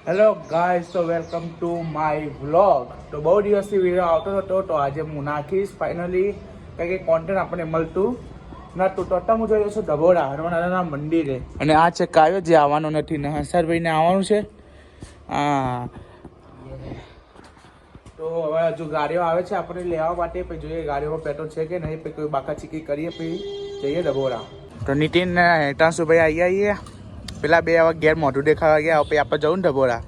Hello guys, તો welcome to my vlog. તો બહુ દિવસથી વિડીયો આવતો હતો, તો આજે હું નાખીશ ફાઇનલી. કંઈ કોન્ટેન્ટ આપણને મળતું નહોતું. તો અત્યારે હું જોઈ રહ્યો છું ડભોરા હનુમાનદાદાના મંદિરે. અને આ છે કાયો જે આવવાનો નથી ને હંસરભાઈને આવવાનું છે. હા, તો હવે હજુ ગાડીઓ આવે છે આપણને લેવા માટે. પછી જોઈએ ગાડીઓમાં પેટ્રોલ છે કે નહીં. પછી કોઈ બાકા ચીકી કરીએ પછી જઈએ ડભોરા. તો નીતિન ને હેટાંશુભાઈ આવીએ. પેલા બે હવે ઘેર મોઢું દેખાવા ગયા. પછી આપણે જવું ને ડભોરા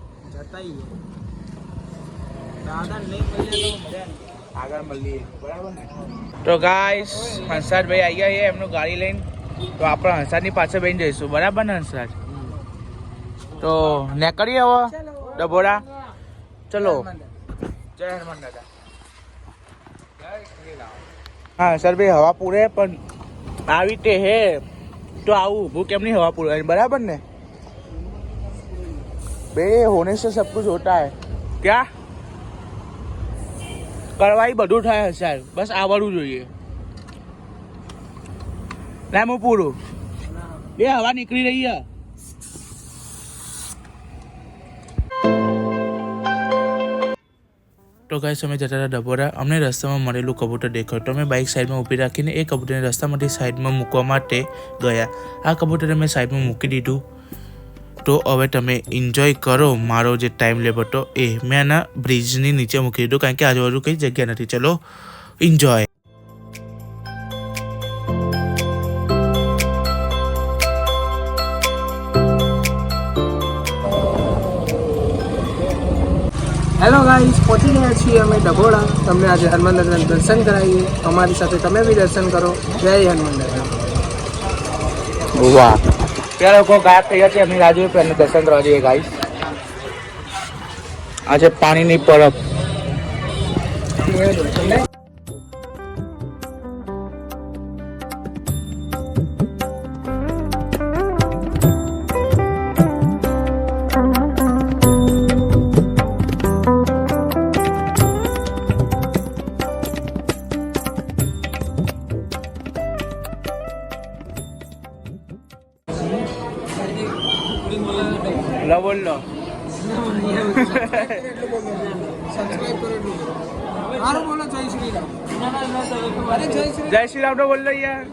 આગળ મળીએ, બરાબર ને? તો ગાઈસ, હંસરાજભાઈ આવી ગયા છે એમનું ગાડી લઈને. તો આપણે હંસરાજની પાછળ બેસી જઈશું, બરાબર ને હંસરાજ? તો નીકળીએ હવે ડભોરા. ચલો, જય હનુમાન દાદા. હા હંસરાજભાઈ, હવા પૂરે પણ આવી તે હે તો આવું ઊભું કેમ નહીં? હવા પૂરે બરાબર ને? बे होने से सब कुछ होता है. क्या કરવાઈ બધું થાય હશે, બસ આવડવું જોઈએ. ના હું પૂરું બે હવા નીકળી રહી છે. તો ગાઈસ, અમે જતા હતા ડભોરા. અમને રસ્તામાં મળેલું કબૂતર દેખાયું. તો અમે બાઇક સાઈડમાં ઊભી રાખીને એ કબૂતરને રસ્તામાંથી સાઈડમાં મૂકવા માટે ગયા. આ કબૂતરને મેં સાઈડમાં મૂકી દીધું. તો હવે તમે એન્જોય કરો મારો જે ટાઈમ લેવો હતો એ. મેં આના બ્રિજની નીચે મૂકી દીધું કારણ કે આજુબાજુ કંઈ જગ્યા નથી. ચલો એન્જોય. હેલો ગાઈસ, પહોંચી ગયા છીએ અમે ડભોરા. તમને આજે હનુમાન દાદાના દર્શન કરાવીએ. અમારી સાથે તમે બી દર્શન કરો. જય હનુમાન દાદા. વાહ, ત્યાં લોકો ગાયબ થઈ ગયા છે. એમની રાજુ એમને દર્શન કરવા જઈએ ગાઈસ. આ છે પાણીની પરબ. બોલો જય શ્રી રામ તો બોલ યાર.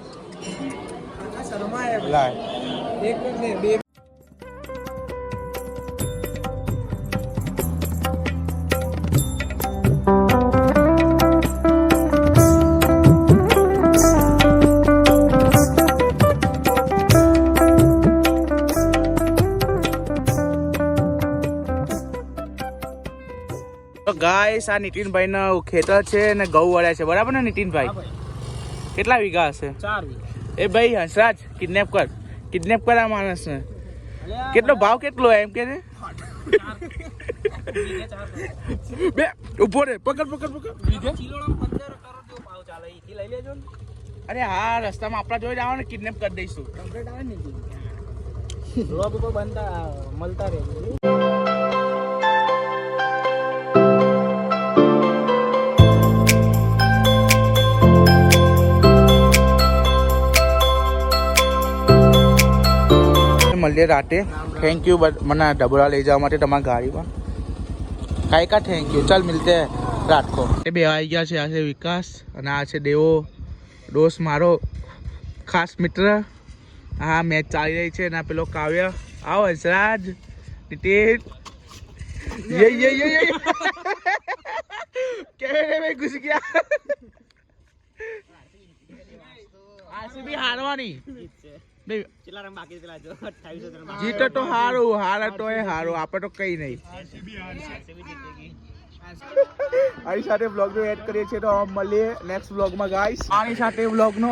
ગાઈસ, આ નીતિનભાઈ ના ખેતર છે ને ઘઉં વળ્યા છે, બરાબર ને નીતિનભાઈ? કેટલા વીઘા હશે? 4 વીઘા. એ ભાઈ હંસરાજ, કિડનેપ કર આ માણસ ને. કેટલો ભાવ કેટલો એમ કે બે ઉભો રે, પકડ. અરે હા, રસ્તામાં આપડા જોઈ આવો ને કિડનેપ કરી દઈશું. મળતા રહે. મળીએ રાતે. થેન્ક યુ મને ડબોરા લઈ જવા માટે તમારા ગાડીમાં. કા થેન્ક યુ. ચાલ મિલતે રાત કો. એ બે આવી ગયા છે. આ છે વિકાસ અને આ છે દેવો, દોસ્ત મારો ખાસ મિત્ર. હા, મેચ ચાલી રહી છે. ના પેલો કાવ્ય. આવો હંસરાજ, નીતિન. કેમે ઘુસ ગયા. આરસીબી હારવાની. જીતો તો હારું, હારે તો એ હારું, આપણે તો કઈ નહીં. આની સાથે બ્લોગ નો એડ કરીએ છીએ. તો મળીએ નેક્સ્ટ બ્લોગમાં ગાઈસ. આની સાથે બ્લોગ નો